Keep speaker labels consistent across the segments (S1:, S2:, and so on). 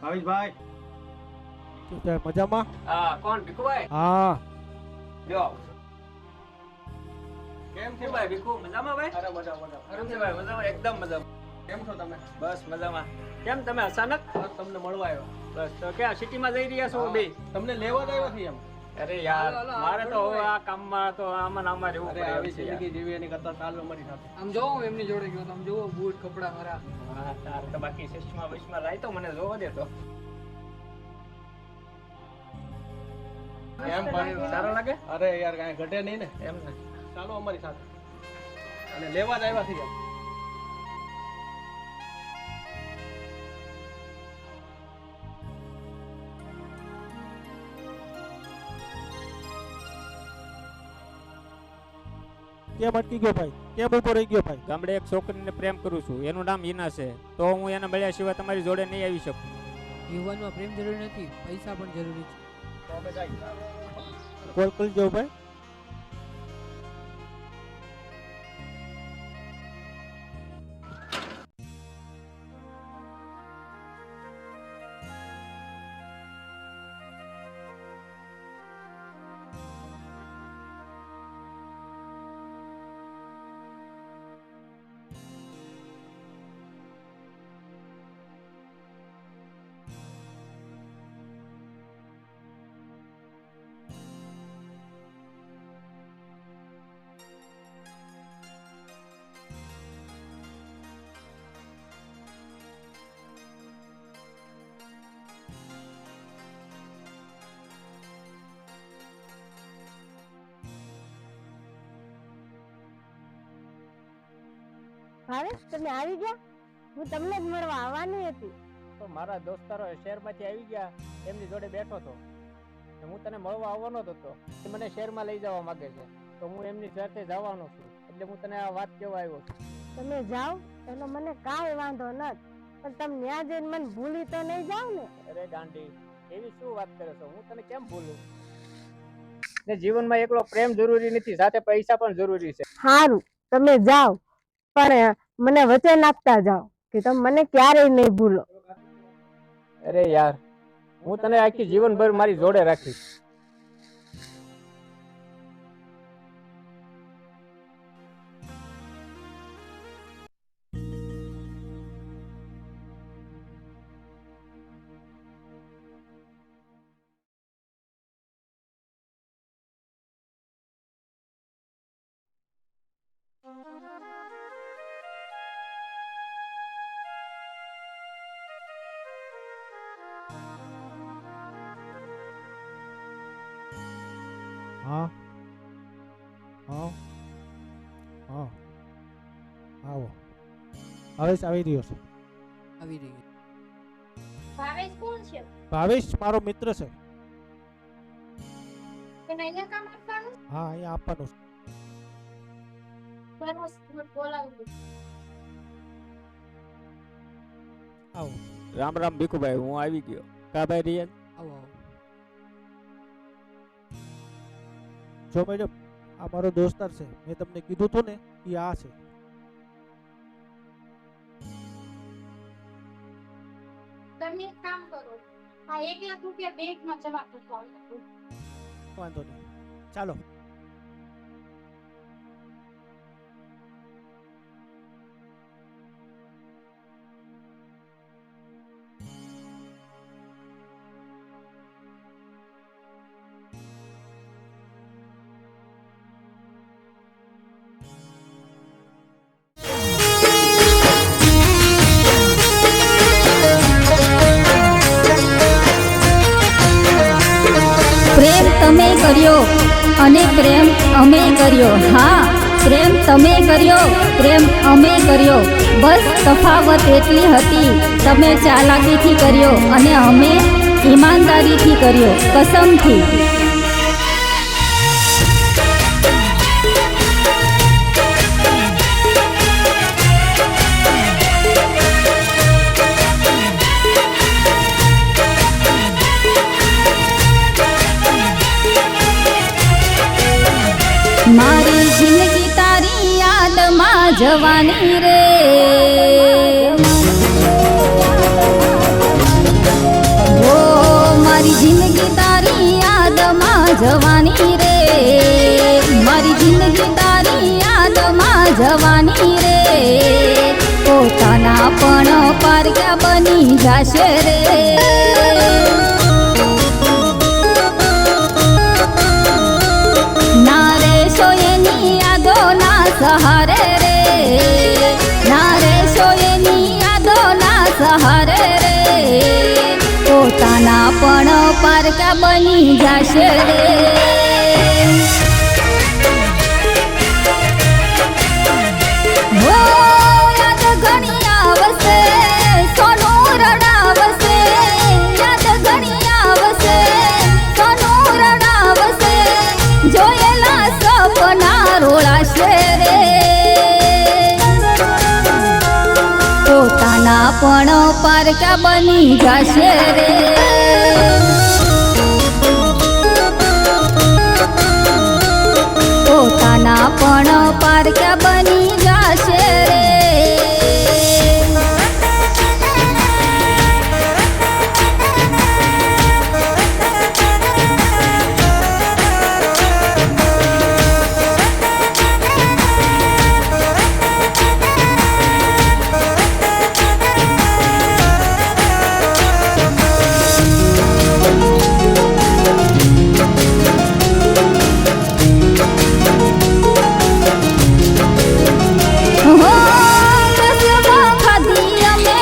S1: ભાવેશભાઈ
S2: શું છે મજામાં?
S3: હા કોણ ભીખુભાઈ?
S2: હા
S3: જો
S1: કેમ છે
S3: ભાઈ ભીખુ મજામાં ભાઈ?
S1: અરે મજા
S3: કેમ છે ભાઈ? મજામાં એકદમ મજામાં.
S1: કેમ છો તમે?
S3: બસ મજામાં. કેમ તમે અચાનક?
S1: બસ તમને મળવા આવ્યો.
S3: બસ તો ક્યાં સિટીમાં જઈ રહ્યા છો બે?
S1: તમને લેવા જ આવ્યો છે એમ.
S3: અરે યાર મારે તો હવે આ કામમાં તો આમાં ને આમાં રહેવું
S1: અરે
S3: પડે
S1: આવી
S3: છે યાર.
S1: જિંદગી જીવી એની કરતા ચાલો અમારી સાથે.
S4: આમ જોવો હું એમની જોડે ગયો તો આમ જોવો બૂટ કપડા મારા.
S3: હા તારે તો બાકી સિસ્ટમમાં બસમાં લાય તો મને જોવા દે તો.
S1: એમ ભાઈ
S3: સારા લાગે?
S1: અરે યાર કાંઈ ઘટે નહીં ને.
S3: એમ ને.
S1: ચાલો અમારી સાથે. અને લેવા જ આવ્યા છે યાર.
S2: કેમ અટકી ગયો ભાઈ? કેમ ઉભો રહી ગયો ભાઈ?
S5: ગામડે એક છોકરીને પ્રેમ કરું છું, એનું નામ હિના છે. તો હું એને મળ્યા સિવાય તમારી જોડે નહીં આવી શકું.
S4: જીવનમાં પ્રેમ જરૂરી નથી, પૈસા પણ જરૂરી છે.
S3: તો અમે જાય.
S2: કોલ કરી જાઓ ભાઈ.
S6: ભાવેશ તમે આવી ગયા? હું તમને જ મળવા આવવાની હતી.
S5: તો મારા દોસ્તારો શહેરમાંથી આવી ગયા, એમની જોડે બેઠો હતો. હું તને મળવા આવવાનો જ હતો. એ મને શહેરમાં લઈ જવા માંગે છે, તો હું એમની સાથે જવાનો છું. એટલે હું તને આ વાત કહેવા આવ્યો છું.
S6: તમે જાઓ એનો મને કાંઈ વાંધો નથી, પણ તમે ત્યાં જઈને મને ભૂલી તો નહીં જાવ ને?
S5: અરે ગાંડી, એવી શું વાત કરે છો? હું તને કેમ ભૂલું? ને જીવનમાં એકલો પ્રેમ જરૂરી નથી, સાથે પૈસા પણ જરૂરી છે.
S6: સારું તમે જાઓ, પણ મને વચન આપતા જાઓ કે તમે મને ક્યારેય નહીં ભૂલો.
S5: અરે યાર, હું તને આખી જીવનભર મારી જોડે રાખીશ.
S2: હા હા હા આવો. ભાવેશ આવી રહ્યો છે.
S4: આવી રહી.
S7: ભાવેશ કોણ છે?
S2: ભાવેશ મારો મિત્ર છે.
S7: તને અહીંયા કામ આપવાનું?
S2: હા અહીંયા આપવાનું છે.
S7: બરોબર બોલાવું.
S2: આવો.
S5: રામ રામ ભીખુભાઈ, હું આવી ગયો. કા ભાઈ રિયાન?
S4: આવો આવો.
S2: જો મેડમ, આ મારો દોસ્તાર છે. મેં તમને કીધું હતું ને એ આ છે.
S7: તમે એક કામ કરો, આ 1 લાખ રૂપિયા બેંકમાં જમા કરતા આવજો.
S2: વાંધો નહીં, ચાલો.
S8: પ્રેમ તમે કર્યો અને પ્રેમ અમે કર્યો. હા, પ્રેમ તમે કર્યો, પ્રેમ અમે કર્યો. બસ તફાવત એટલી હતી, તમે ચાલાકીથી કર્યો અને અમે ઈમાનદારીથી કર્યો, કસમથી. મારી જિંદગી તારી યાદમાં જવાની રે. પોતાના પણ પારક્યા બની જશે રે. ના રેશો એની યાદોના સહારે રે, ના રેશો એની યાદોના સહારે રે. પોતાના પણ પારકા બની જશે રે. હો યાદ ઘણી આવશે, સોનું રડાવશે, યાદ ઘણી આવશે, સોનું રડાવશે. જોયેલા સપના રોળાશે રે. પોતાના પણ પારકા બની જશે રે. પોતાના પણ પારકા બની જશે રે. હો કસમો ખાધી અમે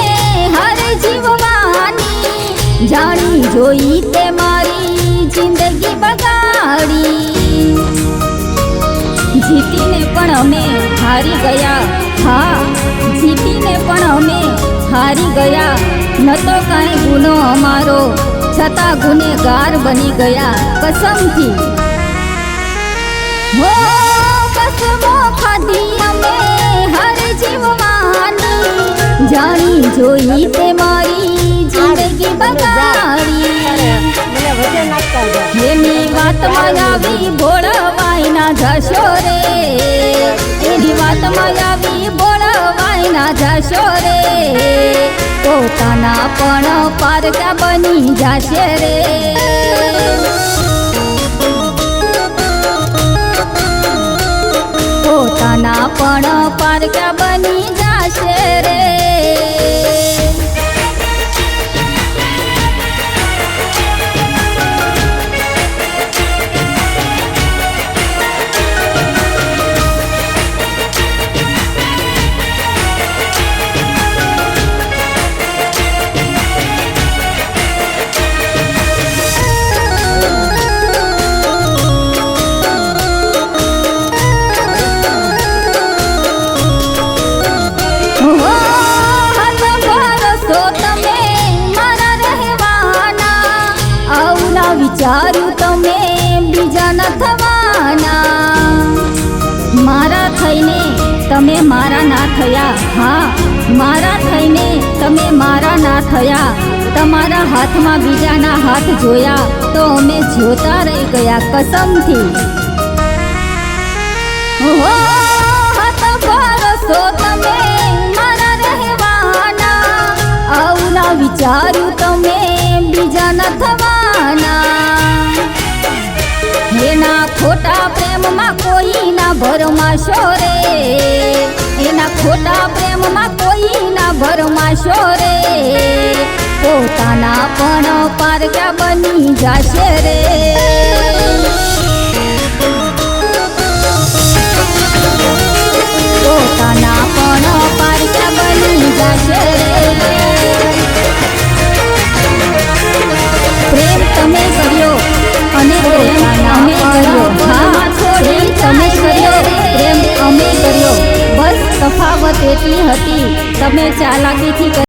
S8: હર જીવવાની, જાણી જોઈ તે મારી જિંદગી બગાડી. જીતીને પણ અમે હારી ગયા, હા જીતીને પણ અમે હારી ગયા. ન તો કાંઈ ગુનો અમારો, છતાં ગુનેગાર બની ગયા કસમથી. હો કસમો ખાધી અમે હર જીવવાની, જાણી જોઈ તે મારી જિંદગી બગાડી.
S6: મને વચ્ચે નાખતા જાઓ.
S8: એની વાતમાં આવી ભોળવાઈ ના જશો રે, એની વાતમાં આવી ભોળવાઈ ના જશો રે. પોતાના પણ પારકા બની જશે રે. પોતાના પણ પારકા બની જશે રે. હો હાથ ભરોસો તમે મારા રહેવાના, આવું ના વિચાર્યું તમે બીજા ન થવાના. મારા થઈને તમે મારા ના થયા, હા મારા થઈને તમે મારા ના થયા. તમારા હાથમાં બીજાના હાથ જોયા તો અમે જોતા રહી ગયા કસમથી. હો હાથ ભરોસો તમે મારા રહેવાના, આવું ના વિચાર્યું તમે બીજા ન થવાના. એના ખોટા પ્રેમમાં કોઈ ના ભરમાશો રે, એના ખોટા પ્રેમમાં કોઈ ના ભરમાશો રે. પોતાના પણ પારકા બની જશે રે. પોતાના પણ પારકા બની જશે રે. પ્રેમ તમે કર્યો અને પ્રેમ અમે કર્યો, હા છોડી તમે કર્યો, પ્રેમ અમે કર્યો. બસ તફાવત એટલી હતી તમે ચાલાકીથી